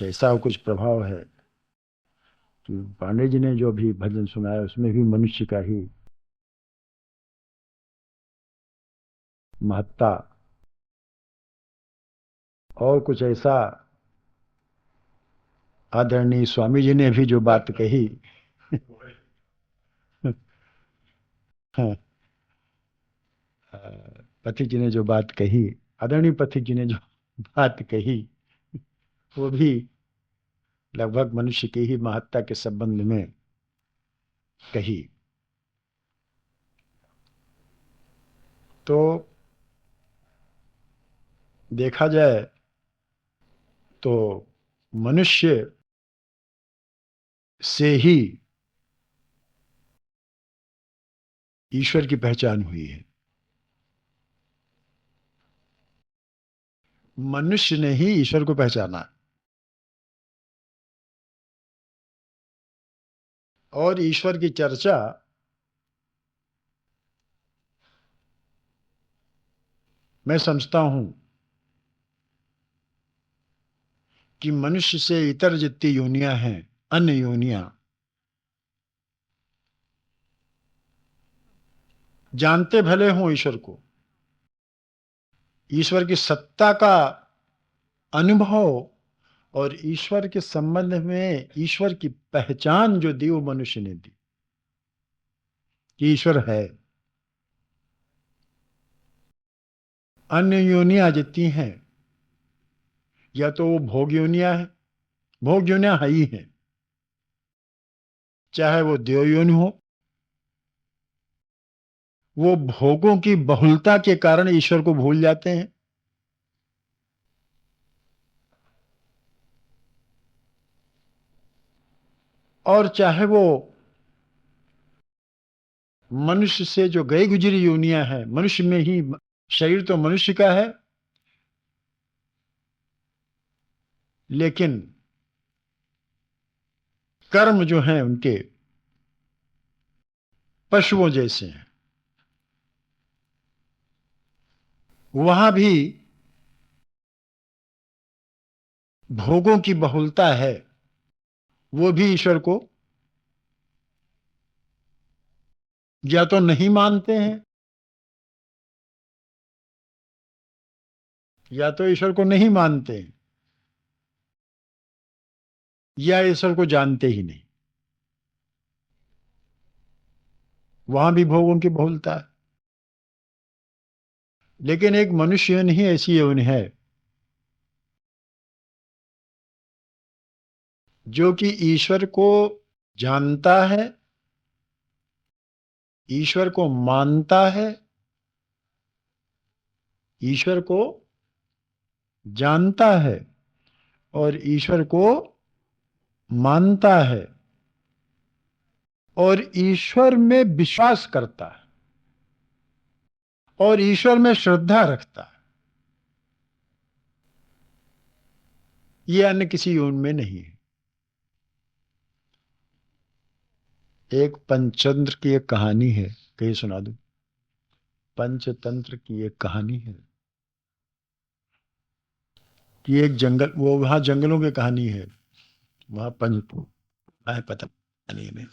ऐसा कुछ प्रभाव है कि पांडे जी ने जो भी भजन सुनाया उसमें भी मनुष्य का ही महत्ता। और कुछ ऐसा आदरणीय स्वामी जी ने भी जो बात कही। हाँ, पथिक जी ने जो बात कही, आदरणीय पथिक जी ने जो बात कही, वो भी लगभग मनुष्य की ही महत्ता के संबंध में कही। तो देखा जाए तो मनुष्य से ही ईश्वर की पहचान हुई है। मनुष्य ने ही ईश्वर को पहचाना। और ईश्वर की चर्चा मैं समझता हूं कि मनुष्य से इतर जितनी योनियां हैं, अन्य योनियां, जानते भले हों ईश्वर को, ईश्वर की सत्ता का अनुभव और ईश्वर के संबंध में ईश्वर की पहचान जो दी वो मनुष्य ने दी कि ईश्वर है। अन्य योनियां जितनी हैं, या तो वो भोग योनियां हैं, भोग योनियां है ही हैं, चाहे वो देव योनि हो, वो भोगों की बहुलता के कारण ईश्वर को भूल जाते हैं। और चाहे वो मनुष्य से जो गई गुजरी योनियां हैं, मनुष्य में ही, शरीर तो मनुष्य का है, लेकिन कर्म जो हैं उनके पशुओं जैसे हैं। वहां भी भोगों की बहुलता है, वो भी ईश्वर को या तो नहीं मानते हैं, या तो ईश्वर को नहीं मानते हैं, या ईश्वर को जानते ही नहीं। वहां भी भोगों की बहुलता है। लेकिन एक मनुष्य योनि ही ऐसी योनि है जो कि ईश्वर को जानता है, ईश्वर को मानता है, ईश्वर को जानता है और ईश्वर को मानता है और ईश्वर में विश्वास करता है और ईश्वर में श्रद्धा रखता है। ये अन्य किसी योनि में नहीं है। एक पंचतंत्र की एक कहानी है, कहीं सुना दूं? पंचतंत्र की एक कहानी है कि एक जंगल, वो वहां जंगलों की कहानी है, वहां पंच है, पता नहीं हमें,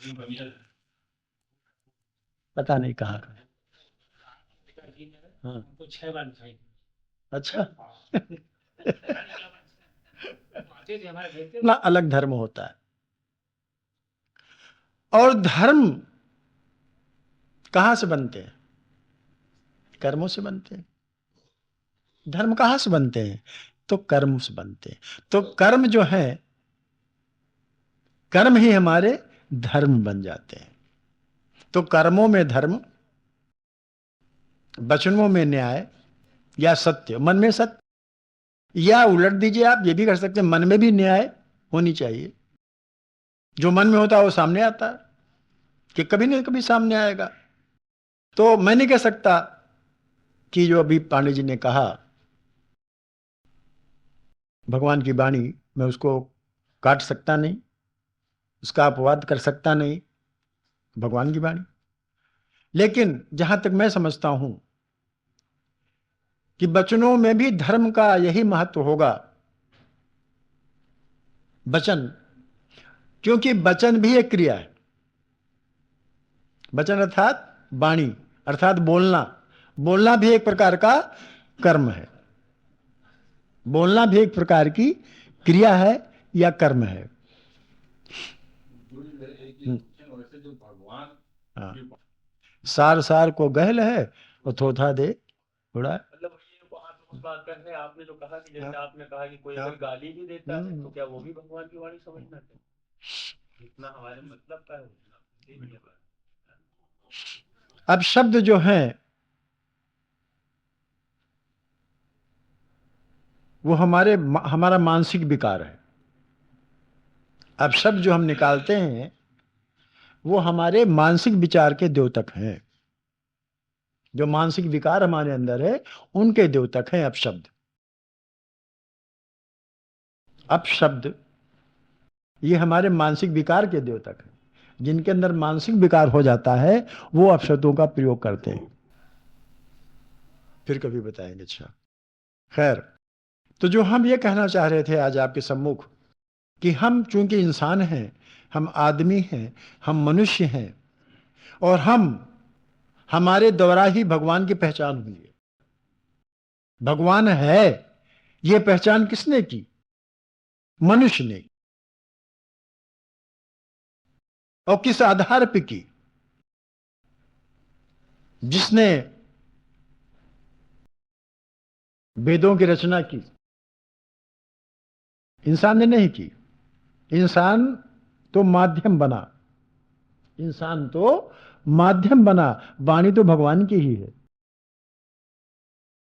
पता नहीं कहाँ का है। हाँ। हमको 6 बार दिखाई दी। अच्छा। आते थे हमारे घर पे। ना अलग धर्म होता है। और धर्म कहां से बनते हैं? कर्मों से बनते हैं। धर्म कहां से बनते हैं? तो कर्म से बनते हैं। तो कर्म जो है, कर्म ही हमारे धर्म बन जाते हैं। तो कर्मों में धर्म, वचनों में न्याय या सत्य, मन में सत्य, या उलट दीजिए, आप ये भी कर सकते हैं, मन में भी न्याय होनी चाहिए। जो मन में होता है वो सामने आता है, कि कभी नहीं कभी सामने आएगा। तो मैं नहीं कह सकता कि जो अभी पांडे जी ने कहा, भगवान की वाणी, मैं उसको काट सकता नहीं, उसका अपवाद कर सकता नहीं, भगवान की वाणी। लेकिन जहां तक मैं समझता हूं कि वचनों में भी धर्म का यही महत्व होगा वचन, क्योंकि वचन भी एक क्रिया है। वचन अर्थात वाणी, अर्थात बोलना। बोलना भी एक प्रकार का कर्म है। बोलना भी एक प्रकार की क्रिया है या कर्म है। वैसे जो भगवान हाँ, सार सार को गहल है और थोथा दे थोड़ा। मतलब ये बात उस बात पर है, आपने जो कहा कि जैसे आपने कहा कि कोई हाँ। अगर गाली भी देता है तो क्या वो भी भगवान की वाणी समझना चाहिए? जितना हमारे मतलब का है उतना दे दिया बात। अब शब्द जो है वो हमारा मानसिक विकार है। अब शब्द जो हम निकालते हैं वो हमारे मानसिक विचार के द्योतक हैं। जो मानसिक विकार हमारे अंदर है उनके द्योतक हैं अपशब्द। अपशब्द ये हमारे मानसिक विकार के द्योतक हैं। जिनके अंदर मानसिक विकार हो जाता है वो अपशब्दों का प्रयोग करते हैं। फिर कभी बताएंगे। अच्छा, खैर, तो जो हम ये कहना चाह रहे थे आज आपके सम्मुख कि हम चूंकि इंसान हैं, हम आदमी हैं, हम मनुष्य हैं, और हमारे द्वारा ही भगवान की पहचान हुई है। भगवान है ये पहचान किसने की? मनुष्य ने। और किस आधार पर की? जिसने वेदों की रचना की, इंसान ने नहीं की। इंसान तो माध्यम बना। इंसान तो माध्यम बना। वाणी तो भगवान की ही है।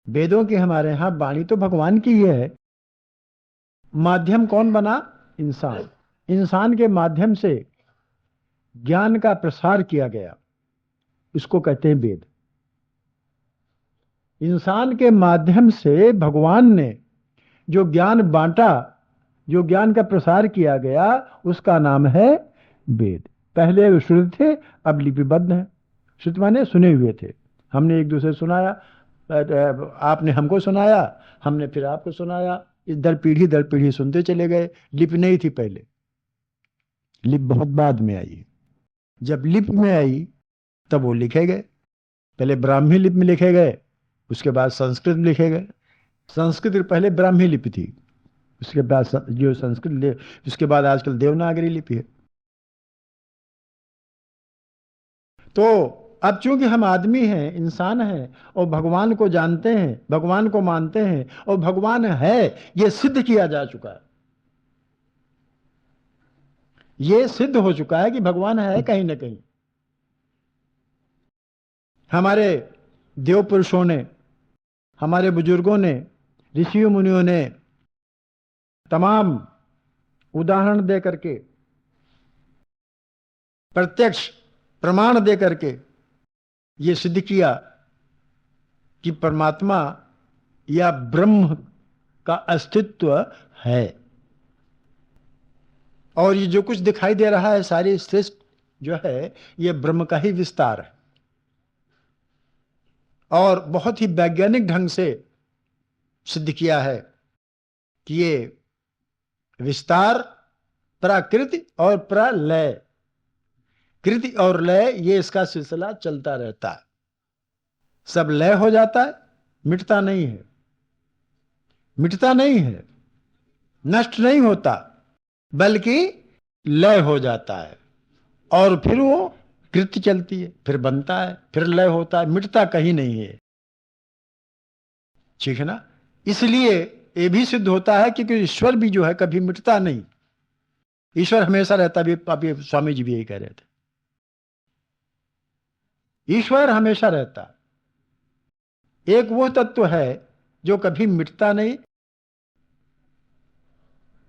वेदों की हमारे यहां वाणी तो भगवान की ही है। माध्यम कौन बना? इंसान। इंसान के माध्यम से ज्ञान का प्रसार किया गया, इसको कहते हैं वेद। इंसान के माध्यम से भगवान ने जो ज्ञान बांटा, जो ज्ञान का प्रसार किया गया, उसका नाम है वेद। पहले श्रुत थे, अब लिपिबद्ध हैं। श्रुत माने सुने हुए थे। हमने एक दूसरे सुनाया, आपने हमको सुनाया, हमने फिर आपको सुनाया। इस दर पीढ़ी सुनते चले गए। लिपि नहीं थी पहले, लिप बहुत बाद में आई। जब लिप में आई तब वो लिखे गए। पहले ब्राह्मी लिपि में लिखे गए, उसके बाद संस्कृत में लिखे गए। संस्कृत पहले ब्राह्मी लिपि थी, उसके बाद जो संस्कृत, उसके बाद आजकल देवनागरी लिपि है। तो अब चूंकि हम आदमी हैं, इंसान हैं, और भगवान को जानते हैं, भगवान को मानते हैं, और भगवान है ये सिद्ध किया जा चुका है। ये सिद्ध हो चुका है कि भगवान है कहीं ना कहीं। हमारे देव पुरुषों ने, हमारे बुजुर्गों ने, ऋषियों मुनियों ने तमाम उदाहरण दे करके, प्रत्यक्ष प्रमाण दे करके ये सिद्ध किया कि परमात्मा या ब्रह्म का अस्तित्व है। और ये जो कुछ दिखाई दे रहा है, सारी सृष्टि जो है, ये ब्रह्म का ही विस्तार है। और बहुत ही वैज्ञानिक ढंग से सिद्ध किया है कि ये विस्तार प्राकृति और प्रलय, कृति और लय, ये इसका सिलसिला चलता रहता है। सब लय हो जाता है, मिटता नहीं है। मिटता नहीं है, नष्ट नहीं होता, बल्कि लय हो जाता है। और फिर वो कृति चलती है, फिर बनता है, फिर लय होता है, मिटता कहीं नहीं है। ठीक है ना? इसलिए ये भी सिद्ध होता है कि ईश्वर भी जो है कभी मिटता नहीं। ईश्वर हमेशा रहता भी। अभी स्वामी जी भी यही कह रहे थे, ईश्वर हमेशा रहता। एक वो तत्व है जो कभी मिटता नहीं।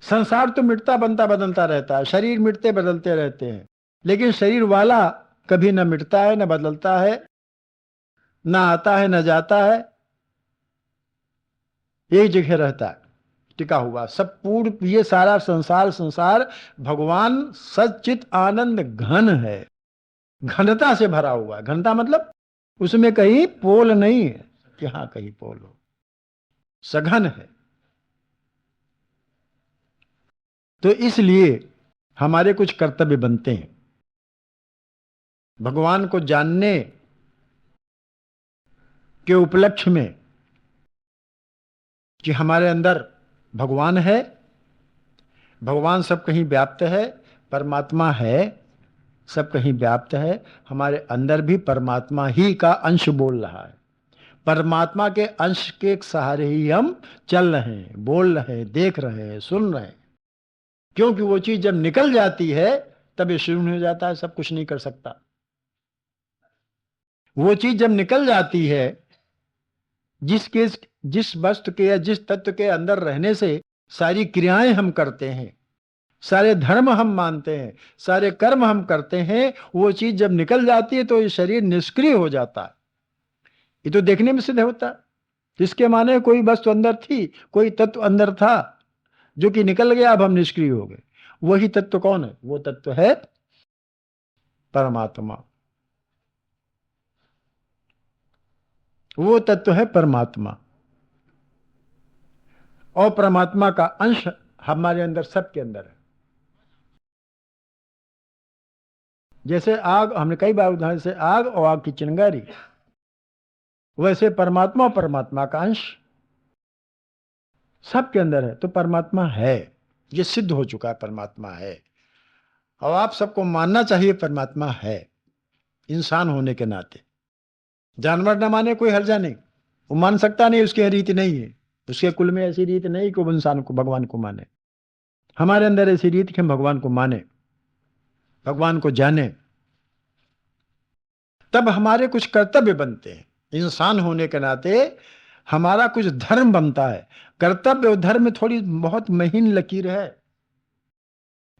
संसार तो मिटता बनता बदलता रहता है, शरीर मिटते बदलते रहते हैं, लेकिन शरीर वाला कभी न मिटता है, न बदलता है, न आता है, न जाता है, एक जगह रहता है, टिका हुआ। सब पूर्ण ये सारा संसार भगवान सच्चित आनंद घन है, घनता से भरा हुआ है। घनता मतलब उसमें कहीं पोल नहीं है कि हाँ कहीं पोल हो, सघन है। तो इसलिए हमारे कुछ कर्तव्य बनते हैं भगवान को जानने के उपलक्ष्य में कि हमारे अंदर भगवान है, भगवान सब कहीं व्याप्त है, परमात्मा है, सब कहीं व्याप्त है, हमारे अंदर भी परमात्मा ही का अंश बोल रहा है। परमात्मा के अंश के सहारे ही हम चल रहे हैं, बोल रहे हैं, देख रहे हैं, सुन रहे हैं। क्योंकि वो चीज जब निकल जाती है तब ये शून्य हो जाता है, सब कुछ नहीं कर सकता। वो चीज जब निकल जाती है, जिस वस्तु के या जिस तत्व के अंदर रहने से सारी क्रियाएं हम करते हैं, सारे धर्म हम मानते हैं, सारे कर्म हम करते हैं, वो चीज जब निकल जाती है तो ये शरीर निष्क्रिय हो जाता है। ये तो देखने में सिद्ध होता है। जिसके माने कोई वस्तु अंदर थी, कोई तत्व अंदर था जो कि निकल गया, अब हम निष्क्रिय हो गए। वही तत्व कौन है? वो तत्व है परमात्मा। वो तत्व है परमात्मा। और परमात्मा का अंश हमारे अंदर, सबके अंदर है। जैसे आग, हमने कई बार उदाहरण से आग और आग की चिंगारी, वैसे परमात्मा और परमात्मा का अंश सबके अंदर है। तो परमात्मा है, ये सिद्ध हो चुका है, परमात्मा है। और आप सबको मानना चाहिए परमात्मा है, इंसान होने के नाते। जानवर न माने कोई हर्जा नहीं, वो मान सकता नहीं, उसकी रीति नहीं है, उसके कुल में ऐसी रीत नहीं कि वो इंसान को, भगवान को माने। हमारे अंदर ऐसी रीत कि हम भगवान को माने, भगवान को जाने। तब हमारे कुछ कर्तव्य बनते हैं। इंसान होने के नाते हमारा कुछ धर्म बनता है। कर्तव्य और धर्म में थोड़ी बहुत महीन लकीर है।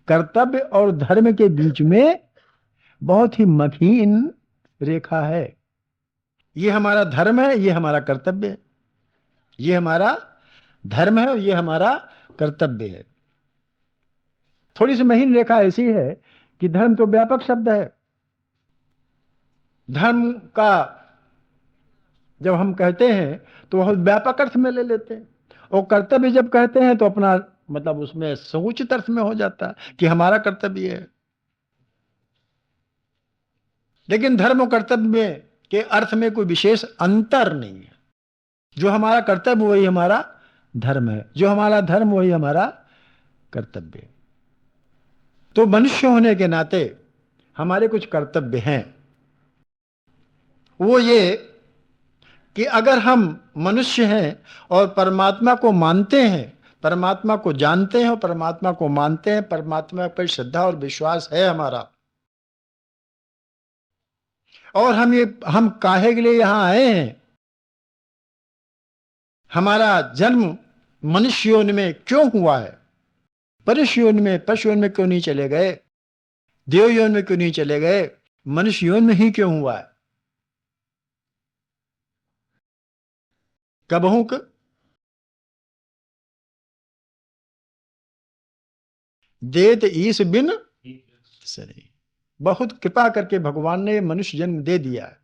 कर्तव्य और धर्म के बीच में बहुत ही महीन रेखा है। ये हमारा धर्म है, ये हमारा कर्तव्य है। ये हमारा धर्म है और ये हमारा कर्तव्य है। थोड़ी सी महीन रेखा ऐसी है कि धर्म तो व्यापक शब्द है। धर्म का जब हम कहते हैं तो बहुत व्यापक अर्थ में ले लेते हैं, और कर्तव्य जब कहते हैं तो अपना मतलब उसमें समुचित अर्थ में हो जाता है कि हमारा कर्तव्य है। लेकिन धर्म और कर्तव्य के अर्थ में कोई विशेष अंतर नहीं है। जो हमारा कर्तव्य वही हमारा धर्म है, जो हमारा धर्म वही हमारा कर्तव्य है। तो मनुष्य होने के नाते हमारे कुछ कर्तव्य हैं। वो ये कि अगर हम मनुष्य हैं और परमात्मा को मानते हैं, परमात्मा को जानते हैं और परमात्मा को मानते हैं, परमात्मा पर श्रद्धा और विश्वास है हमारा, और हम काहे के लिए यहां आए हैं, हमारा जन्म मनुष्य योनि में क्यों हुआ है, मनुष्य योनि में, पशु योनि में क्यों नहीं चले गए, देव योनि में क्यों नहीं चले गए, मनुष्य योनि में ही क्यों हुआ है। कबहू देत ईश बिन सरे, बहुत कृपा करके भगवान ने मनुष्य जन्म दे दिया है,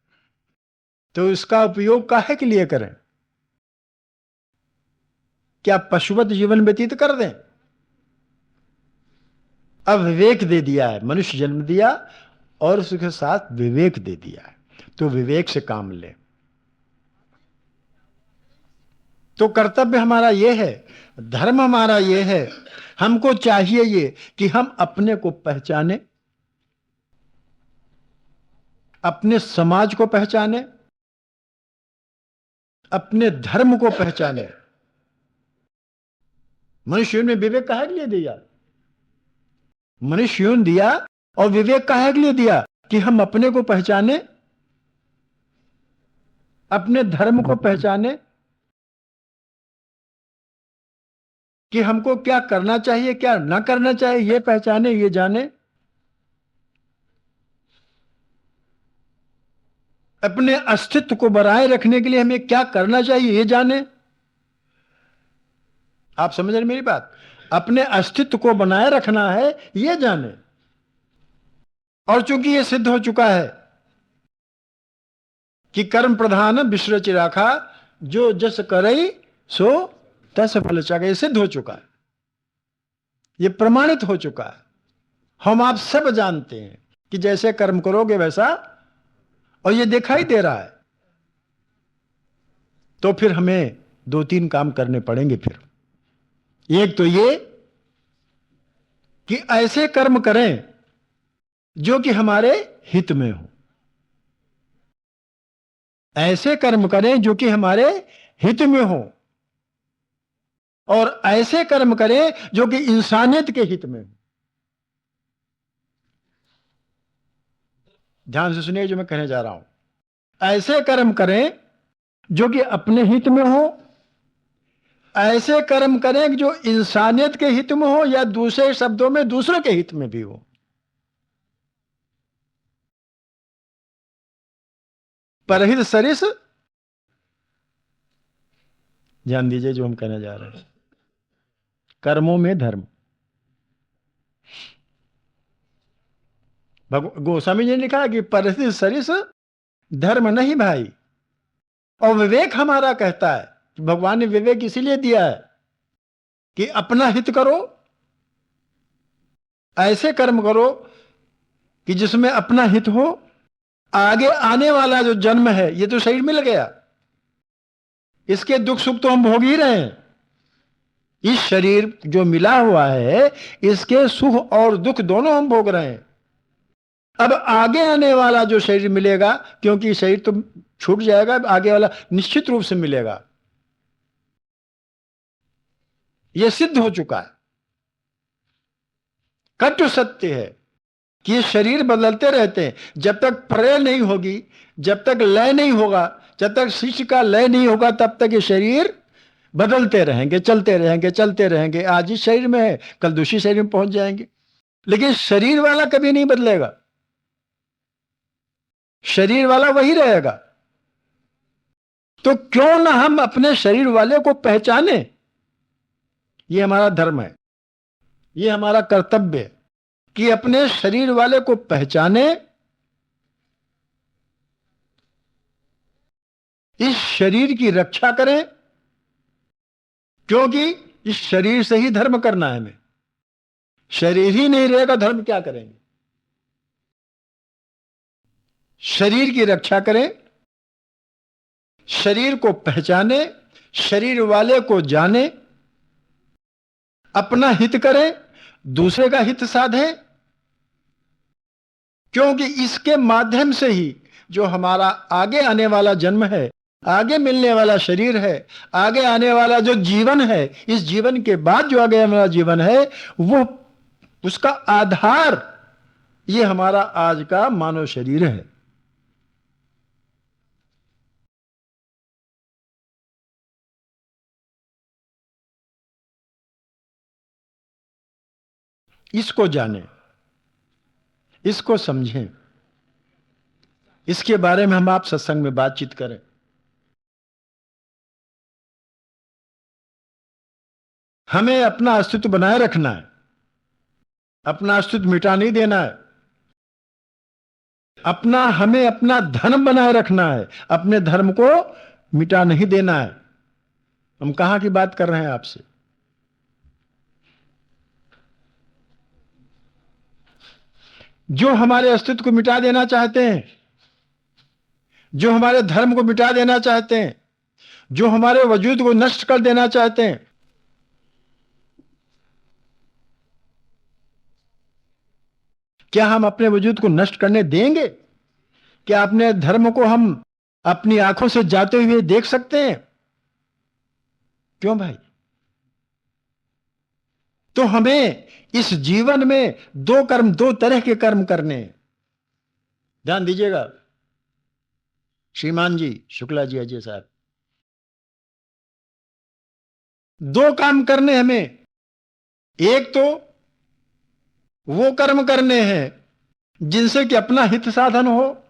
तो इसका उपयोग काहे के लिए करें? क्या पशुवत जीवन व्यतीत कर दें? अब विवेक दे दिया है, मनुष्य जन्म दिया और उसके साथ विवेक दे दिया है, तो विवेक से काम लें। तो कर्तव्य हमारा ये है, धर्म हमारा ये है। हमको चाहिए ये कि हम अपने को पहचाने, अपने समाज को पहचाने, अपने धर्म को पहचाने। मनुष्य ने विवेक काहे के लिए दिया? मनुष्य दिया और विवेक काहे के लिए दिया? कि हम अपने को पहचाने, अपने धर्म को पहचाने, कि हमको क्या करना चाहिए, क्या ना करना चाहिए, ये पहचाने, ये जाने। अपने अस्तित्व को बनाए रखने के लिए हमें क्या करना चाहिए, ये जाने। आप समझ रहे मेरी बात? अपने अस्तित्व को बनाए रखना है, ये जाने। और चूंकि ये सिद्ध हो चुका है कि कर्म प्रधान विश्व चिराखा, जो जस करई सो तस फल चाहे, ये सिद्ध हो चुका है। ये प्रमाणित हो चुका है। हम आप सब जानते हैं कि जैसे कर्म करोगे वैसा, और ये दिखाई दे रहा है। तो फिर हमें 2-3 काम करने पड़ेंगे फिर। एक तो ये कि ऐसे कर्म करें जो कि हमारे हित में हो। ऐसे कर्म करें जो कि हमारे हित में हो, और ऐसे कर्म करें जो कि इंसानियत के हित में हो। ध्यान से सुनिए जो मैं कहने जा रहा हूं। ऐसे कर्म करें जो कि अपने हित में हो, ऐसे कर्म करें जो इंसानियत के हित में हो, या दूसरे शब्दों में दूसरों के हित में भी हो। परहित सरिस, ध्यान दीजिए जो हम कहने जा रहे हैं। कर्मों में धर्म। गोस्वामी जी ने लिखा है कि परहित सरिस धर्म नहीं भाई। और विवेक हमारा कहता है, भगवान ने विवेक इसीलिए दिया है कि अपना हित करो, ऐसे कर्म करो कि जिसमें अपना हित हो। आगे आने वाला जो जन्म है, ये तो शरीर मिल गया, इसके दुख सुख तो हम भोग ही रहे हैं। इस शरीर जो मिला हुआ है, इसके सुख और दुख दोनों हम भोग रहे हैं। अब आगे आने वाला जो शरीर मिलेगा, क्योंकि शरीर तो छूट जाएगा, आगे वाला निश्चित रूप से मिलेगा। यह सिद्ध हो चुका है, कटु सत्य है कि ये शरीर बदलते रहते हैं। जब तक प्रलय नहीं होगी, जब तक लय नहीं होगा, जब तक शिष्य का लय नहीं होगा, तब तक ये शरीर बदलते रहेंगे, चलते रहेंगे, चलते रहेंगे। आज इस शरीर में है, कल दूसरी शरीर में पहुंच जाएंगे। लेकिन शरीर वाला कभी नहीं बदलेगा, शरीर वाला वही रहेगा। तो क्यों ना हम अपने शरीर वाले को पहचाने। ये हमारा धर्म है, ये हमारा कर्तव्य है कि अपने शरीर वाले को पहचाने, इस शरीर की रक्षा करें, क्योंकि इस शरीर से ही धर्म करना है हमें। शरीर ही नहीं रहेगा, धर्म क्या करेंगे। शरीर की रक्षा करें, शरीर को पहचाने, शरीर वाले को जाने, अपना हित करें, दूसरे का हित साधें, क्योंकि इसके माध्यम से ही जो हमारा आगे आने वाला जन्म है, आगे मिलने वाला शरीर है, आगे आने वाला जो जीवन है, इस जीवन के बाद जो आगे आने वाला जीवन है, वो उसका आधार ये हमारा आज का मानव शरीर है। इसको जानें, इसको समझें, इसके बारे में हम आप सत्संग में बातचीत करें। हमें अपना अस्तित्व बनाए रखना है, अपना अस्तित्व मिटा नहीं देना है। हमें अपना धर्म बनाए रखना है, अपने धर्म को मिटा नहीं देना है। हम कहां की बात कर रहे हैं आपसे। जो हमारे अस्तित्व को मिटा देना चाहते हैं, जो हमारे धर्म को मिटा देना चाहते हैं, जो हमारे वजूद को नष्ट कर देना चाहते हैं, क्या हम अपने वजूद को नष्ट करने देंगे? क्या अपने धर्म को हम अपनी आंखों से जाते हुए देख सकते हैं? क्यों भाई? तो हमें इस जीवन में दो तरह के कर्म करने हैं। ध्यान दीजिएगा श्रीमान जी, शुक्ला जी, अजय साहब, 2 काम करने हमें। एक तो वो कर्म करने हैं जिनसे कि अपना हित साधन हो,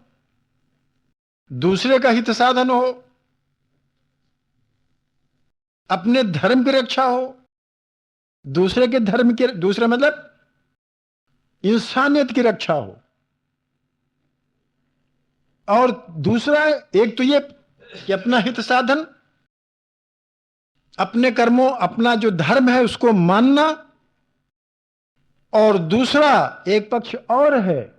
दूसरे का हित साधन हो, अपने धर्म की रक्षा हो, दूसरे के धर्म की, दूसरा मतलब इंसानियत की रक्षा हो। और दूसरा, एक तो ये कि अपना हित साधन, अपने कर्मों, अपना जो धर्म है उसको मानना, और दूसरा एक पक्ष और है,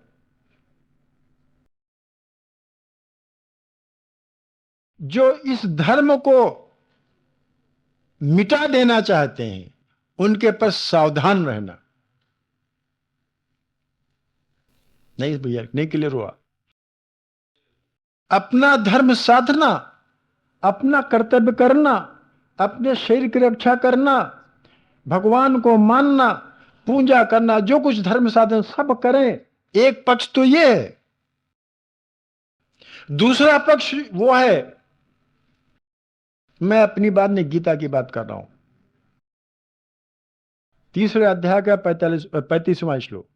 जो इस धर्म को मिटा देना चाहते हैं, उनके पास सावधान रहना। नहीं भैया, नहीं क्लियर हुआ? अपना धर्म साधना, अपना कर्तव्य करना, अपने शरीर की रक्षा करना, भगवान को मानना, पूजा करना, जो कुछ धर्म साधन सब करें। एक पक्ष तो ये है। दूसरा पक्ष वो है, मैं अपनी बात नहीं, गीता की बात कर रहा हूं। 3रे अध्याय का 35वां श्लोक।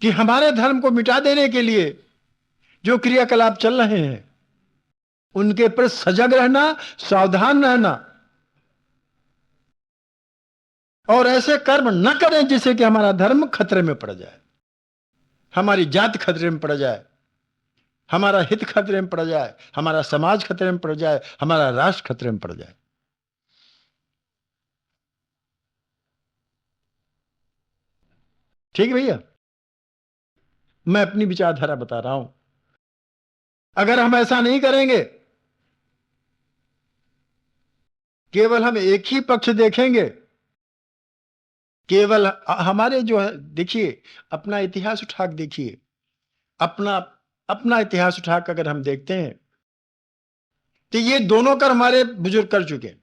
कि हमारे धर्म को मिटा देने के लिए जो क्रियाकलाप चल रहे हैं, उनके पर सजग रहना, सावधान रहना, और ऐसे कर्म न करें जिससे कि हमारा धर्म खतरे में पड़ जाए, हमारी जात खतरे में पड़ जाए, हमारा हित खतरे में पड़ जाए, हमारा समाज खतरे में पड़ जाए, हमारा राष्ट्र खतरे में पड़ जाए। ठीक है भैया, मैं अपनी विचारधारा बता रहा हूं। अगर हम ऐसा नहीं करेंगे, केवल हम एक ही पक्ष देखेंगे, केवल हमारे जो है, देखिए अपना इतिहास उठा के देखिए, अपना इतिहास उठा कर अगर हम देखते हैं तो ये दोनों कर्म हमारे बुजुर्ग कर चुके हैं।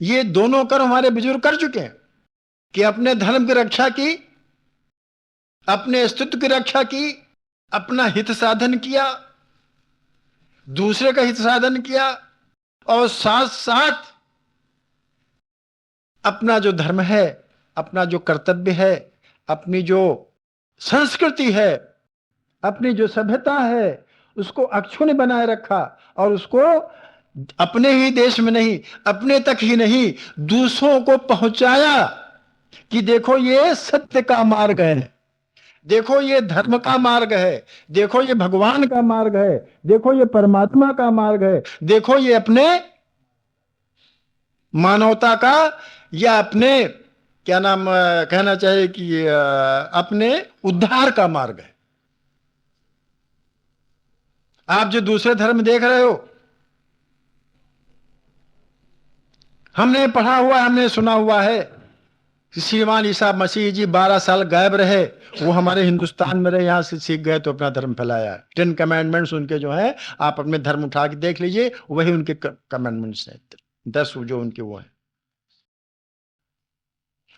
ये दोनों कर्म हमारे बुजुर्ग कर चुके हैं कि अपने धर्म की रक्षा की, अपने अस्तित्व की रक्षा की, अपना हित साधन किया, दूसरे का हित साधन किया, और साथ साथ अपना जो धर्म है, अपना जो कर्तव्य है, अपनी जो संस्कृति है, अपनी जो सभ्यता है, उसको अक्षुण्ण बनाए रखा, और उसको अपने ही देश में नहीं, अपने तक ही नहीं, दूसरों को पहुंचाया कि देखो ये सत्य का मार्ग है, देखो ये धर्म का मार्ग है, देखो ये भगवान का मार्ग है, देखो ये परमात्मा का मार्ग है, देखो ये अपने मानवता का, या अपने क्या नाम कहना चाहिए कि अपने उद्धार का मार्ग है। आप जो दूसरे धर्म देख रहे हो, हमने पढ़ा हुआ, हमने सुना हुआ है कि श्रीमान ईसा मसीह जी 12 साल गायब रहे, वो हमारे हिंदुस्तान में रहे, यहां से सीख गए तो अपना धर्म फैलाया। 10 कमांडमेंट्स उनके जो है, आप अपने धर्म उठा के देख लीजिए, वही उनके कमांडमेंट्स हैं, 10 जो उनके वो हैं।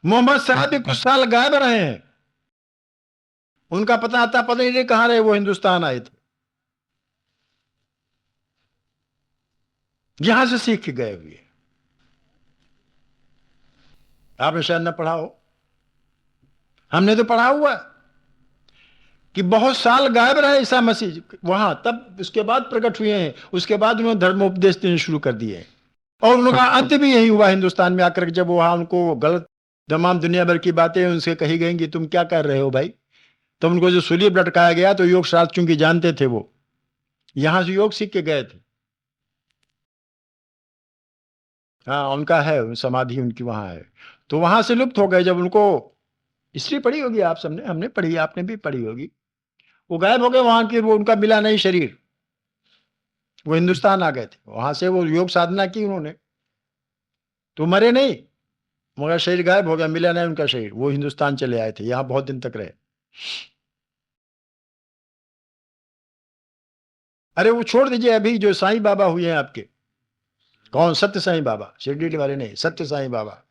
मोहम्मद साहब भी कुछ साल गायब रहे हैं, उनका पता नहीं कहां रहे, वो हिंदुस्तान आए थे, यहां से सीख के गए हुए। आपने शायद न पढ़ा हो, हमने तो पढ़ा हुआ कि बहुत साल गायब रहे ईसा मसीह वहां, तब उसके बाद प्रकट हुए हैं, उसके बाद उन्होंने धर्मोपदेश देने शुरू कर दिए, और उनका अंत भी यही हुआ हिंदुस्तान में आकर, जब वहां उनको गलत तमाम दुनिया भर की बातें उनसे कही गई कि तुम क्या कर रहे हो भाई। तो उनको जो सूली पर लटकाया गया, तो योग शास्त्र चूंकि जानते थे, वो यहां से योग सीख के गए थे। हाँ, उनका है समाधि, उनकी वहां है, तो वहां से लुप्त हो गए। जब उनको हिस्ट्री पढ़ी होगी आप सबने, हमने पढ़ी, आपने भी पढ़ी होगी, वो गायब हो गए वहां के, वो उनका मिला नहीं शरीर, वो हिंदुस्तान आ गए थे, वहां से वो योग साधना की उन्होंने, तो मरे नहीं, मगर शरीर गायब हो गया, मिला नहीं उनका शरीर, वो हिंदुस्तान चले आए थे, यहां बहुत दिन तक रहे। अरे वो छोड़ दीजिए, अभी जो साईं बाबा हुए हैं आपके, कौन, सत्य साईं बाबा, शिरडी वाले नहीं, सत्य साईं बाबा,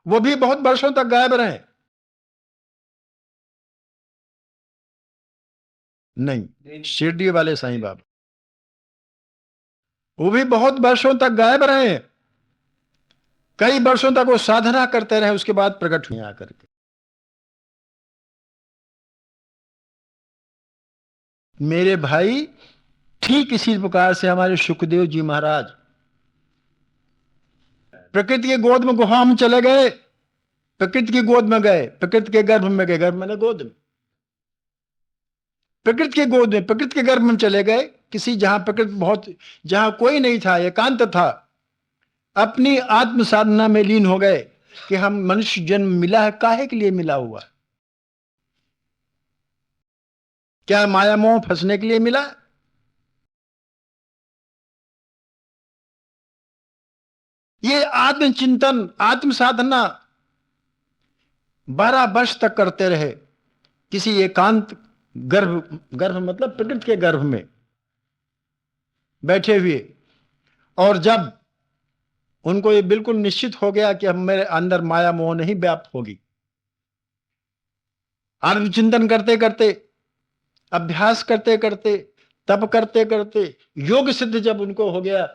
वो भी बहुत वर्षों तक गायब रहे। नहीं, शिरडी वाले साईं बाबा, वो भी बहुत वर्षों तक गायब रहे, कई वर्षों तक वो साधना करते रहे, उसके बाद प्रकट हुए आकर के। मेरे भाई, ठीक इसी प्रकार से हमारे सुखदेव जी महाराज प्रकृति के गोद में, गुहा में चले गए, प्रकृति की गोद में गए, प्रकृति के गर्भ में गए, गर्भ मैंने गोद में, प्रकृति के गोद में, प्रकृति के गर्भ में चले गए, किसी जहां प्रकृति बहुत, जहां कोई नहीं था, एकांत था, अपनी आत्म साधना में लीन हो गए कि हम मनुष्य जन्म मिला है, काहे के लिए मिला हुआ? क्या माया मोह फंसने के लिए मिला? ये आत्मचिंतन, आत्म साधना 12 वर्ष तक करते रहे, किसी एकांत गर्भ, गर्भ मतलब प्रकृति के गर्भ में बैठे हुए। और जब उनको ये बिल्कुल निश्चित हो गया कि अब मेरे अंदर माया मोह नहीं व्याप्त होगी, आत्मचिंतन करते करते, अभ्यास करते करते, तप करते करते, योग सिद्ध जब उनको हो गया,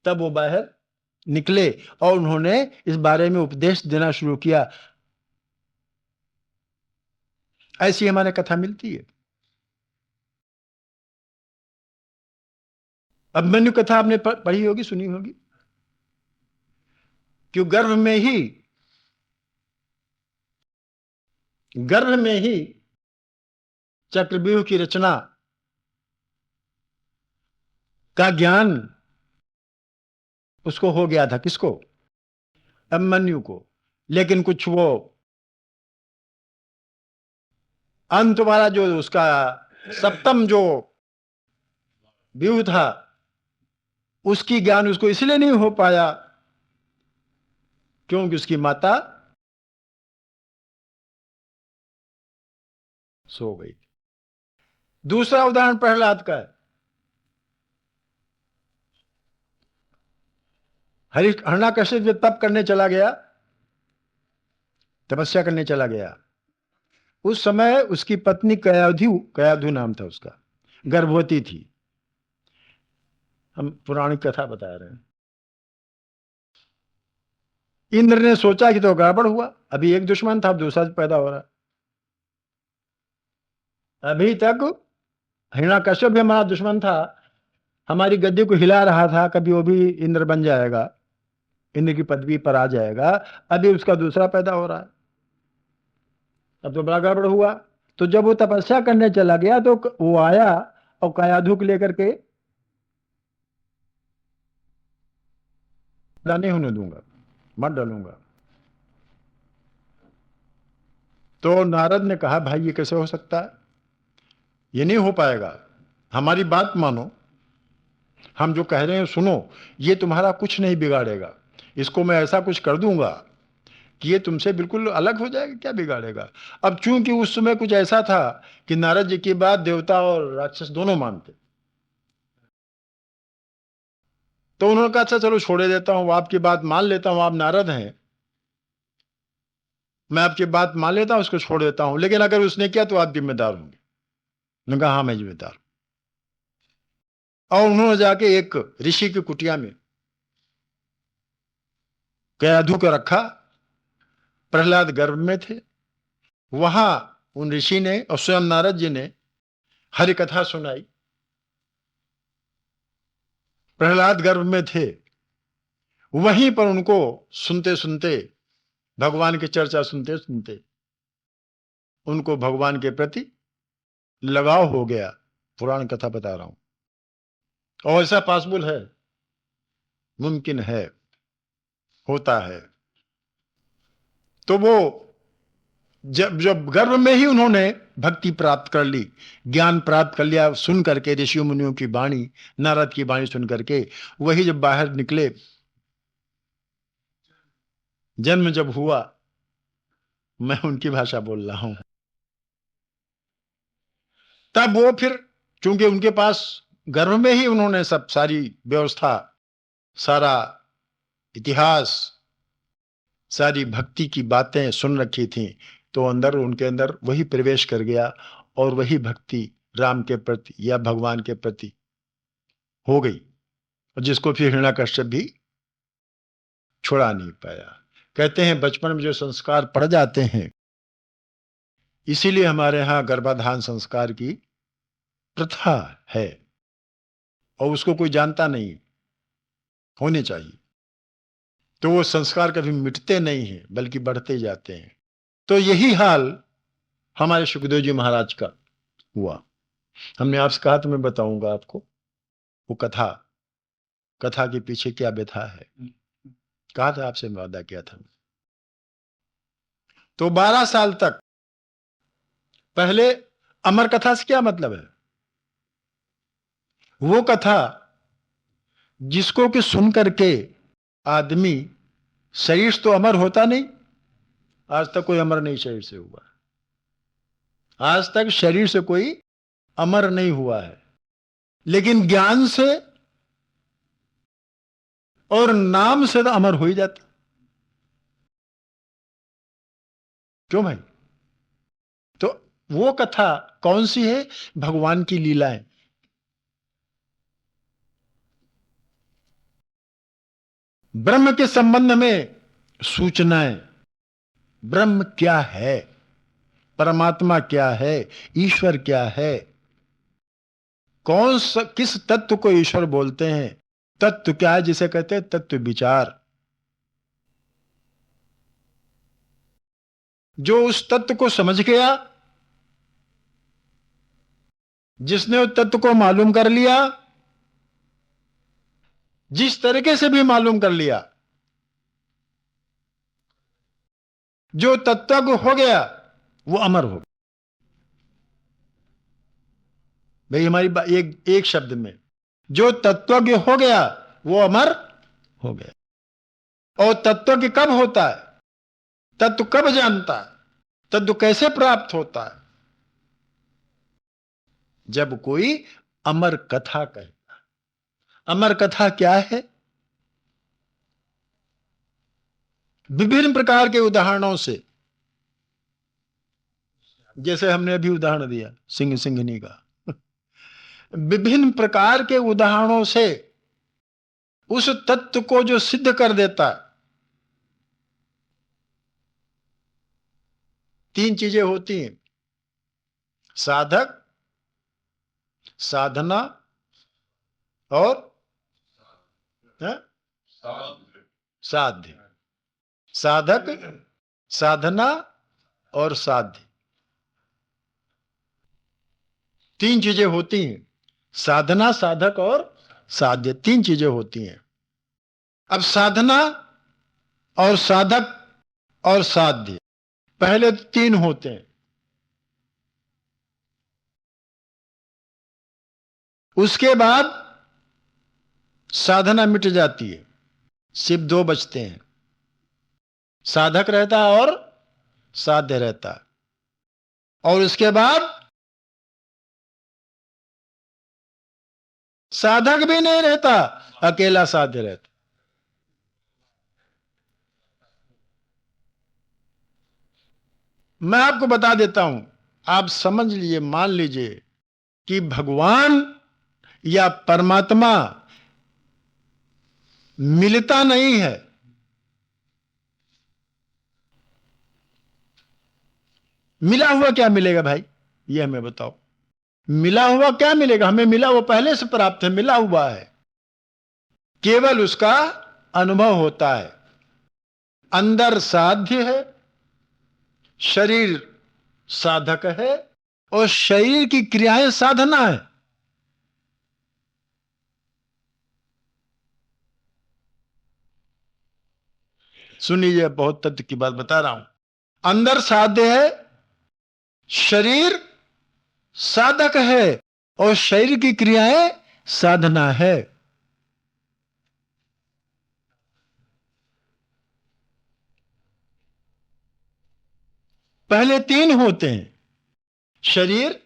तब वो बाहर निकले और उन्होंने इस बारे में उपदेश देना शुरू किया। ऐसी हमारे कथा मिलती है। अभिमन्यु कथा आपने पढ़ी होगी, सुनी होगी। क्यों गर्भ में ही चक्रव्यूह की रचना का ज्ञान उसको हो गया था। किसको? अभिमन्यु को। लेकिन कुछ वो अंत वाला जो उसका सप्तम जो व्यूह था, उसकी ज्ञान उसको इसलिए नहीं हो पाया क्योंकि उसकी माता सो गई। दूसरा उदाहरण प्रहलाद का है। हिरण्यकश्यप जब तप करने चला गया, तपस्या करने चला गया, उस समय उसकी पत्नी कयाधु नाम था उसका, गर्भवती थी। हम पौराणिक कथा बता रहे हैं। इंद्र ने सोचा कि तो गड़बड़ हुआ, अभी एक दुश्मन था, अब दूसरा पैदा हो रहा। अभी तक हिरण्यकश्यप भी हमारा दुश्मन था, हमारी गद्दी को हिला रहा था, कभी वो भी इंद्र बन जाएगा, इंद्र की पदवी पर आ जाएगा। अभी उसका दूसरा पैदा हो रहा है, अब तो बड़ा गड़बड़ हुआ। तो जब वो तपस्या करने चला गया तो वो आया और कयाधु को लेकर के, नहीं होने दूंगा, मत डालूंगा। तो नारद ने कहा, भाई ये कैसे हो सकता है? ये नहीं हो पाएगा, हमारी बात मानो, हम जो कह रहे हैं सुनो, ये तुम्हारा कुछ नहीं बिगाड़ेगा, इसको मैं ऐसा कुछ कर दूंगा कि ये तुमसे बिल्कुल अलग हो जाएगा, क्या बिगाड़ेगा? अब चूंकि उस समय कुछ ऐसा था कि नारद जी की बात देवता और राक्षस दोनों मानते, तो उन्होंने कहा अच्छा चलो छोड़े देता हूं, आपकी बात मान लेता हूं, आप नारद हैं, मैं आपकी बात मान लेता हूं, उसको छोड़ देता हूं, लेकिन अगर उसने किया तो आप जिम्मेदार होंगे। उन्होंने कहा हाँ मैं जिम्मेदार हूं। और उन्होंने जाके एक ऋषि की कुटिया में कयाधु को रखा, प्रहलाद गर्भ में थे, वहां उन ऋषि ने और स्वयं नारद जी ने हरि कथा सुनाई। प्रहलाद गर्भ में थे, वहीं पर उनको सुनते सुनते, भगवान की चर्चा सुनते सुनते उनको भगवान के प्रति लगाव हो गया। पुराण कथा बता रहा हूं, और ऐसा पॉसिबल है, मुमकिन है, होता है। तो वो जब जब गर्भ में ही उन्होंने भक्ति प्राप्त कर ली, ज्ञान प्राप्त कर लिया, सुन करके ऋषियों मुनियों की वाणी, नारद की वाणी सुन करके, वही जब बाहर निकले, जन्म जब हुआ, मैं उनकी भाषा बोल रहा हूं, तब वो फिर चूंकि उनके पास गर्भ में ही उन्होंने सब सारी व्यवस्था, सारा इतिहास, सारी भक्ति की बातें सुन रखी थी, तो अंदर उनके अंदर वही प्रवेश कर गया और वही भक्ति राम के प्रति या भगवान के प्रति हो गई, जिसको फिर हिरण्यकश्यप भी छुड़ा नहीं पाया। कहते हैं बचपन में जो संस्कार पड़ जाते हैं, इसीलिए हमारे यहां गर्भाधान संस्कार की प्रथा है, और उसको कोई जानता नहीं, होने चाहिए। तो वो संस्कार कभी मिटते नहीं हैं, बल्कि बढ़ते जाते हैं। तो यही हाल हमारे सुखदेव जी महाराज का हुआ। हमने आपसे कहा तो मैं बताऊंगा आपको वो कथा, कथा के पीछे क्या व्यथा है। कहा था आपसे, वादा किया था। तो 12 साल तक, पहले अमर कथा से क्या मतलब है? वो कथा जिसको कि सुन करके आदमी, शरीर तो अमर होता नहीं, आज तक कोई अमर नहीं शरीर से हुआ, आज तक शरीर से कोई अमर नहीं हुआ है, लेकिन ज्ञान से और नाम से तो अमर हो ही जाता। क्यों भाई? तो वो कथा कौन सी है? भगवान की लीलाएं। ब्रह्म के संबंध में सूचनाएं, ब्रह्म क्या है, परमात्मा क्या है, ईश्वर क्या है, किस तत्व को ईश्वर बोलते हैं, तत्व क्या है जिसे कहते हैं तत्व विचार। जो उस तत्व को समझ गया, जिसने उस तत्व को मालूम कर लिया, जिस तरीके से भी मालूम कर लिया, जो तत्वज्ञ हो गया वो अमर हो गया। भाई हमारी एक शब्द में, जो तत्वज्ञ हो गया वो अमर हो गया। और तत्वज्ञ कब होता है? तत्व कब जानता है? तत्व कैसे प्राप्त होता है? जब कोई अमर कथा कहता। अमर कथा क्या है? विभिन्न प्रकार के उदाहरणों से, जैसे हमने अभी उदाहरण दिया सिंह सिंघनी का, विभिन्न प्रकार के उदाहरणों से उस तत्व को जो सिद्ध कर देता है। 3 चीजें होती हैं: साधक, साधना और साध्य। साधक, साधना और साध्य, 3 चीजें होती हैं। साधना, साधक और साध्य, 3 चीजें होती हैं। अब साधना और साधक और साध्य, पहले 3 होते हैं, उसके बाद साधना मिट जाती है, सिर्फ 2 बचते हैं। साधक रहता है और साध्य रहता है, और उसके बाद साधक भी नहीं रहता, अकेला साध्य रहता। मैं आपको बता देता हूं, आप समझ लीजिए, मान लीजिए कि भगवान या परमात्मा मिलता नहीं है। मिला हुआ क्या मिलेगा भाई, ये हमें बताओ। मिला हुआ क्या मिलेगा? हमें मिला हुआ पहले से प्राप्त है, मिला हुआ है, केवल उसका अनुभव होता है। अंदर साध्य है, शरीर साधक है, और शरीर की क्रियाएं साधना है। सुन लीजिए, बहुत तथ्य की बात बता रहा हूं। अंदर साध्य है, शरीर साधक है, और शरीर की क्रियाएं साधना है। पहले 3 होते हैं: शरीर,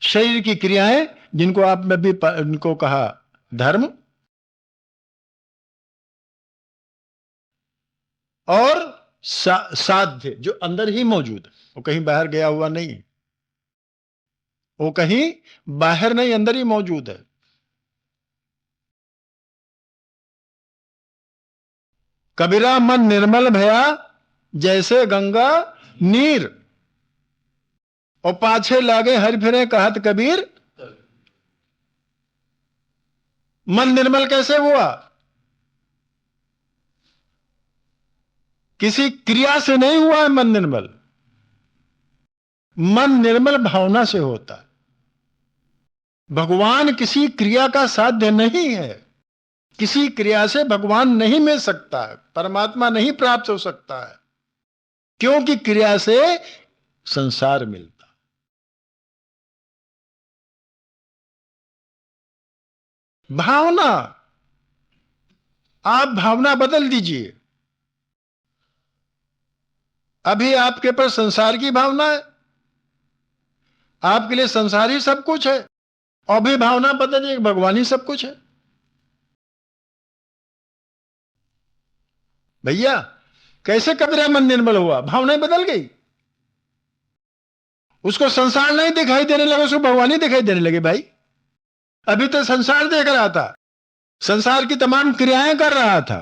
शरीर की क्रियाएं जिनको आपने भी उनको कहा धर्म, और साध्य जो अंदर ही मौजूद है, वो कहीं बाहर गया हुआ नहीं है, वो कहीं बाहर नहीं, अंदर ही मौजूद है। कबीरा मन निर्मल भया जैसे गंगा नीर, और पाछे लागे हरि फिरे कहत कबीर। मन निर्मल कैसे हुआ? किसी क्रिया से नहीं हुआ है मन निर्मल। मन निर्मल भावना से होता है। भगवान किसी क्रिया का साध्य नहीं है। किसी क्रिया से भगवान नहीं मिल सकता है, परमात्मा नहीं प्राप्त हो सकता है, क्योंकि क्रिया से संसार मिलता। भावना, आप भावना बदल दीजिए। अभी आपके पास संसार की भावना है, आपके लिए संसार ही सब कुछ है, और भी भावना बदलिए भगवान ही सब कुछ है। भैया कैसे कबीरा मन निर्मल हुआ? भावनाएं बदल गई। उसको संसार नहीं दिखाई देने लगा, उसको भगवान ही दिखाई देने लगे। भाई अभी तो संसार देख रहा था, संसार की तमाम क्रियाएं कर रहा था,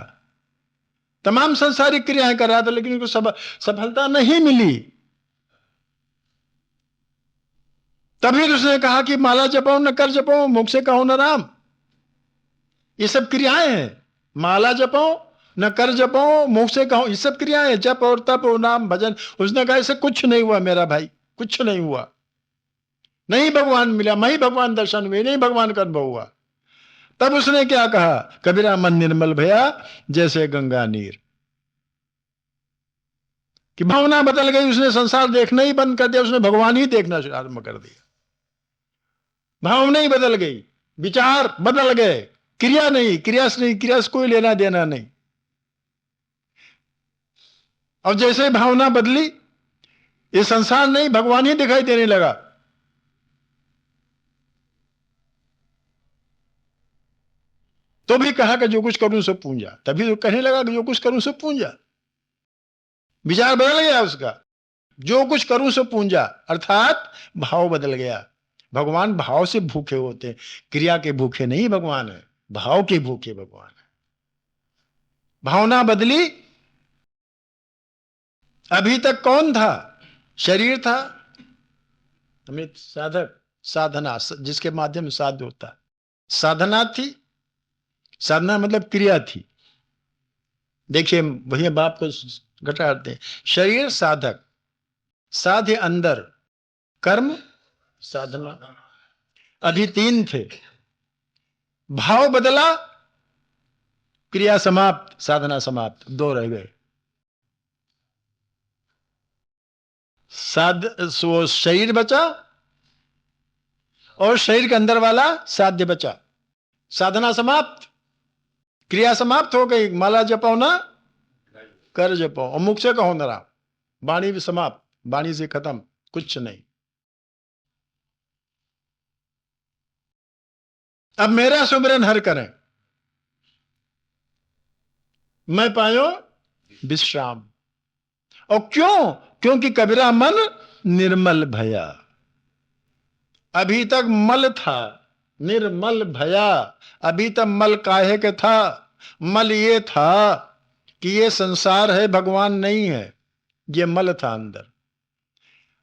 तमाम संसारिक क्रियाएं कर रहा था, लेकिन उसको सफलता नहीं मिली। तभी तो उसने कहा कि माला जपो न कर जपो, मुख से कहो न राम। ये सब क्रियाएं हैं। माला जपो न कर जपो, मुख से कहो, ये सब क्रियाएं, जप और तप और नाम भजन। उसने कहा इससे कुछ नहीं हुआ मेरा भाई, कुछ नहीं हुआ, नहीं भगवान मिला, नहीं भगवान दर्शन हुए, नहीं भगवान का अनुभव हुआ। तब उसने क्या कहा? कबीरा मन निर्मल भया जैसे गंगा नीर। कि भावना बदल गई, उसने संसार देखना ही बंद कर दिया, उसने भगवान ही देखना आरंभ कर दिया। भावना ही बदल गई, विचार बदल गए, क्रिया नहीं, क्रिया से नहीं, क्रिया से कोई लेना देना नहीं। और जैसे भावना बदली, ये संसार नहीं भगवान ही दिखाई देने लगा। तो भी कहा कि जो कुछ करूं सो पूंजा। तभी तो कहने लगा कि जो कुछ करूं सो पूंजा। विचार बदल गया उसका, जो कुछ करूं सो पूंजा, अर्थात भाव बदल गया। भगवान भाव से भूखे होते हैं, क्रिया के भूखे नहीं भगवान है, भाव के भूखे भगवान है। भावना बदली। अभी तक कौन था? शरीर था, हमें साधक, साधना जिसके माध्यम से साध्य होता है, साधना थी। साधना मतलब क्रिया थी। देखिए भैया बाप को घटाते हैं। शरीर साधक, साध्य अंदर, कर्म साधना। अभी तीन थे, भाव बदला, क्रिया समाप्त, साधना समाप्त, दो रह गए। वो शरीर बचा और शरीर के अंदर वाला साध्य बचा। साधना समाप्त, क्रिया समाप्त हो गई। माला जपो ना कर जपो, और मुख से कहो न राम। वाणी भी समाप्त, वाणी से खत्म, कुछ नहीं। अब मेरा सुमिरन हर करें, मैं पायो विश्राम। और क्यों? क्योंकि कबीरा मन निर्मल भया। अभी तक मल था, निर्मल भया। अभी तक मल काहे के था? मल ये था कि ये संसार है, भगवान नहीं है, ये मल था अंदर।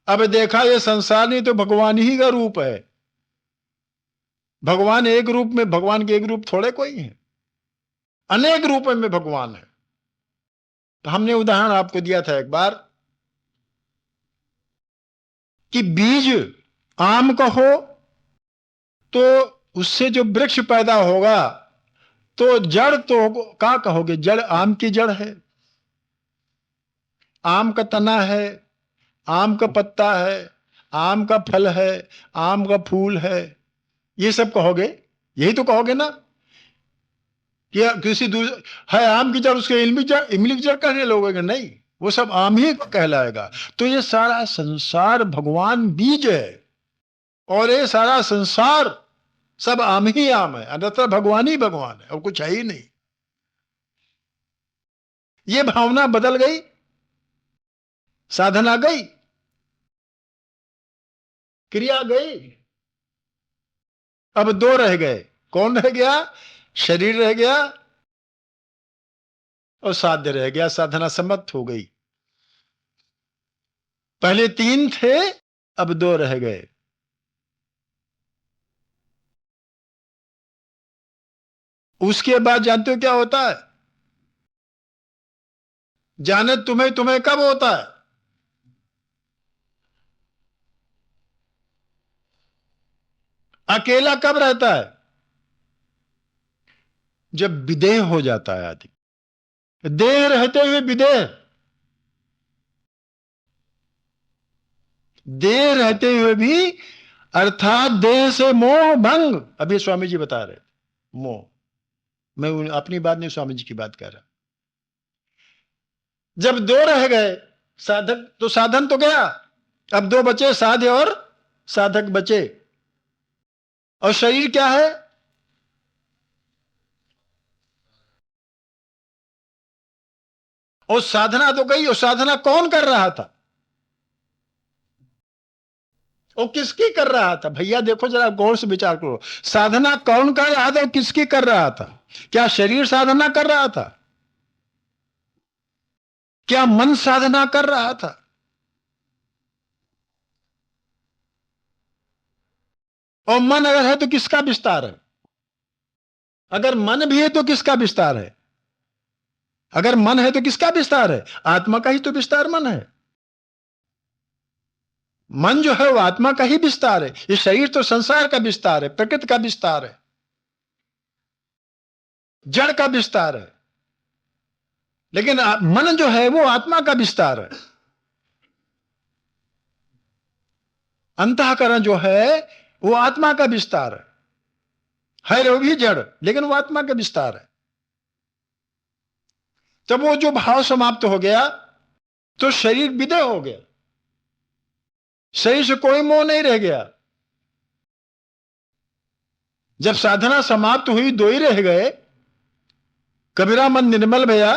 अब देखा ये संसार नहीं तो भगवान ही का रूप है। भगवान एक रूप में, भगवान के एक रूप थोड़े कोई है, अनेक रूपों में भगवान है। तो हमने उदाहरण आपको दिया था एक बार कि बीज आम का हो तो उससे जो वृक्ष पैदा होगा, तो जड़ तो क्या कहोगे? जड़ आम की जड़ है, आम का तना है, आम का पत्ता है, आम का फल है, आम का फूल है, ये सब कहोगे? यही तो कहोगे ना कि किसी दूसरे है आम की जड़, उसके इमली की जड़ कहने लोगे? नहीं, वो सब आम ही कहलाएगा। तो ये सारा संसार भगवान बीज है, और ये सारा संसार सब आम ही आम है, अन्यथा भगवान ही भगवान है, और कुछ है ही नहीं। ये भावना बदल गई, साधना गई, क्रिया गई। अब दो रह गए। कौन रह गया? शरीर रह गया और साध्य रह गया। साधना समाप्त हो गई। पहले तीन थे, अब दो रह गए। उसके बाद जानते हो क्या होता है? जाने तुम्हें कब होता है? अकेला कब रहता है? जब विदेह हो जाता है आदमी। देह रहते हुए विदेह, देह रहते हुए भी, अर्थात देह से मोह भंग। अभी स्वामी जी बता रहे मोह, मैं अपनी बात नहीं, स्वामी जी की बात कर रहा। जब दो रह गए साधक, तो साधन तो गया, अब दो बचे, साध्य और साधक बचे। और शरीर क्या है? और साधना तो गई, और साधना कौन कर रहा था? वो किसकी कर रहा था? भैया देखो जरा, गौर से विचार करो। साधना कौन कर रहा था और किसकी कर रहा था? क्या शरीर साधना कर रहा था? क्या मन साधना कर रहा था? और मन अगर है तो किसका विस्तार है? अगर मन भी है तो किसका विस्तार है? अगर मन है तो किसका विस्तार है? आत्मा का ही तो विस्तार मन है। मन जो है वो आत्मा का ही विस्तार है। ये शरीर तो संसार का विस्तार है, प्रकृति का विस्तार है, जड़ का विस्तार है। लेकिन मन जो है वो आत्मा का विस्तार है। अंतःकरण जो है वो आत्मा का विस्तार है वो भी जड़, लेकिन वो आत्मा का विस्तार है। जब वो जो भाव समाप्त हो गया तो शरीर विदय हो गया, शरीर से कोई मोह नहीं रह गया। जब साधना समाप्त हुई, दो ही रह गए। कबीरा मन निर्मल भया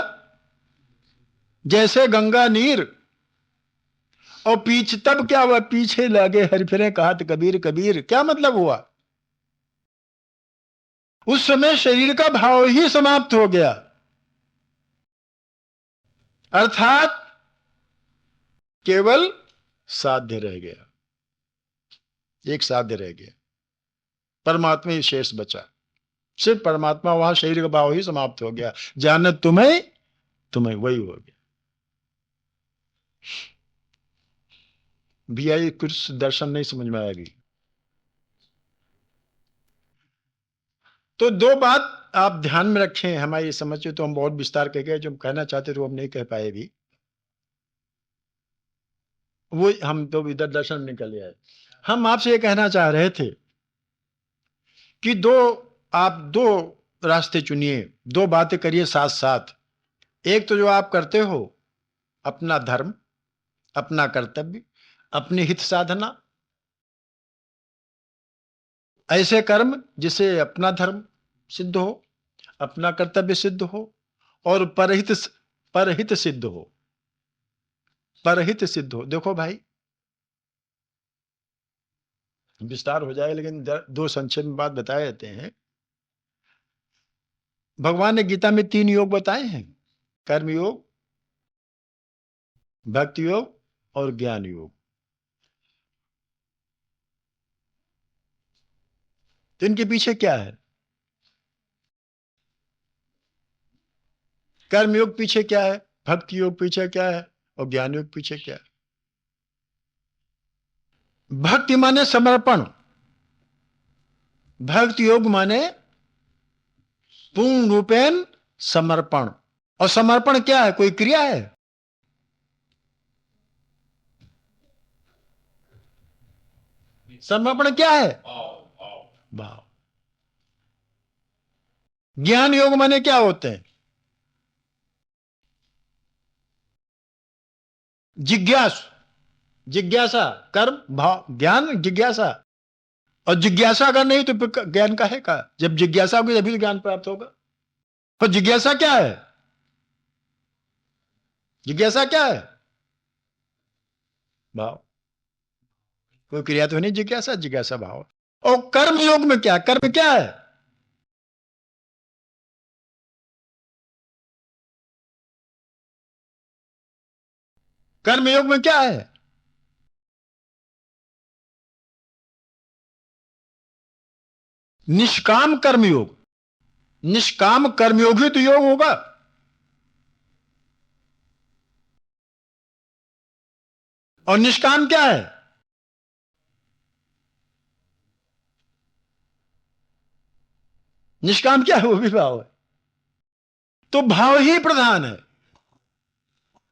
जैसे गंगा नीर। और पीछे तब क्या हुआ? पीछे लगे हरि फिरे कहत कबीर कबीर। क्या मतलब हुआ? उस समय शरीर का भाव ही समाप्त हो गया, अर्थात केवल साध्य रह गया, एक साध्य रह गया, परमात्मा ही शेष बचा। सिर्फ परमात्मा, वहां शरीर का भाव ही समाप्त हो गया। जान तुम्हें तुम्हें वही हो गया। भैया ये कुछ दर्शन नहीं समझ में आएगी। तो दो बात आप ध्यान में रखें, हमारी समझ तो हम बहुत विस्तार कह गए, जो हम कहना चाहते थे वो हम नहीं कह पाए भी। वो हम तो इधर दर्शन निकल गए। हम आपसे ये कहना चाह रहे थे कि आप दो रास्ते चुनिए, दो बातें करिए साथ साथ। एक तो जो आप करते हो, अपना धर्म, अपना कर्तव्य, अपनी हित साधना, ऐसे कर्म जिससे अपना धर्म सिद्ध हो, अपना कर्तव्य सिद्ध हो, और परहित सिद्ध हो। परहित सिद्ध हो। देखो भाई, विस्तार हो जाएगा, लेकिन दो संक्षेप में बात बताए जाते हैं। भगवान ने गीता में 3 योग बताए हैं, कर्म योग, भक्ति योग और ज्ञान योग। तो इनके पीछे क्या है? कर्म योग पीछे क्या है, भक्ति योग पीछे क्या है, और ज्ञान योग पीछे क्या है? भक्ति माने समर्पण, भक्ति योग माने पूर्ण रूपेण समर्पण। और समर्पण क्या है? कोई क्रिया है? समर्पण क्या है? भाव। ज्ञान योग माने क्या होते हैं? जिज्ञासा, कर्म, भाव, ज्ञान, जिज्ञासा। और जिज्ञासा अगर नहीं तो फिर ज्ञान का है का? जब जिज्ञासा होगी तभी तो ज्ञान प्राप्त होगा। तो जिज्ञासा क्या है? जिज्ञासा क्या है? भाव। कोई क्रिया तो नहीं, जिज्ञासा, जिज्ञासा भाव। और कर्म योग में क्या? कर्म क्या है? कर्म योग में क्या है? निष्काम कर्मयोग। निष्काम कर्मयोग ही तो योग होगा। और निष्काम क्या है? निष्काम क्या है? वो भी भाव है। तो भाव ही प्रधान है।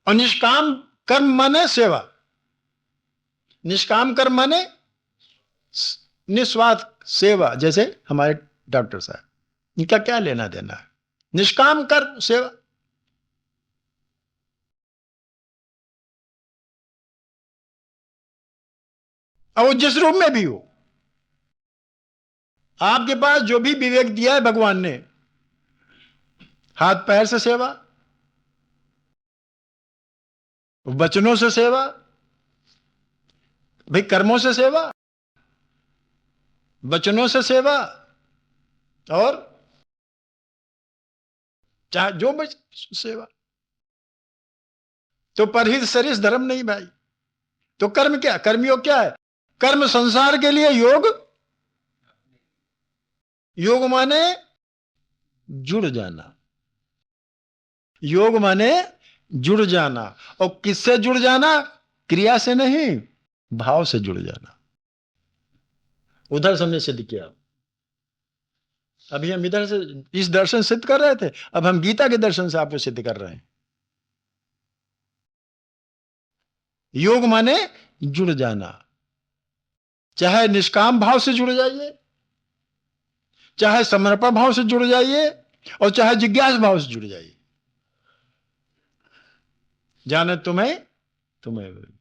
और निष्काम कर्म माने सेवा, निष्काम कर्म माने निस्वार्थ सेवा। जैसे हमारे डॉक्टर साहब, इनका क्या लेना देना है? निष्काम कर्म सेवा। और वो जिस रूप में भी हो, आपके पास जो भी विवेक दिया है भगवान ने, हाथ पैर से सेवा, वचनों से सेवा, भाई कर्मों से सेवा, वचनों से सेवा, और चाहे जो सेवा। तो परहित सरिस धर्म नहीं भाई। तो कर्म क्या? कर्मयोग क्या है? कर्म संसार के लिए योग। योग माने जुड़ जाना। योग माने जुड़ जाना। और किससे जुड़ जाना? क्रिया से नहीं, भाव से जुड़ जाना। उधर समझे सिद्ध किया। अभी हम इधर से इस दर्शन सिद्ध कर रहे थे, अब हम गीता के दर्शन से आपको सिद्ध कर रहे हैं। योग माने जुड़ जाना। चाहे निष्काम भाव से जुड़ जाइए, चाहे समर्पण भाव से जुड़ जाइए, और चाहे जिज्ञास भाव से जुड़ जाइए। जाने तुम्हें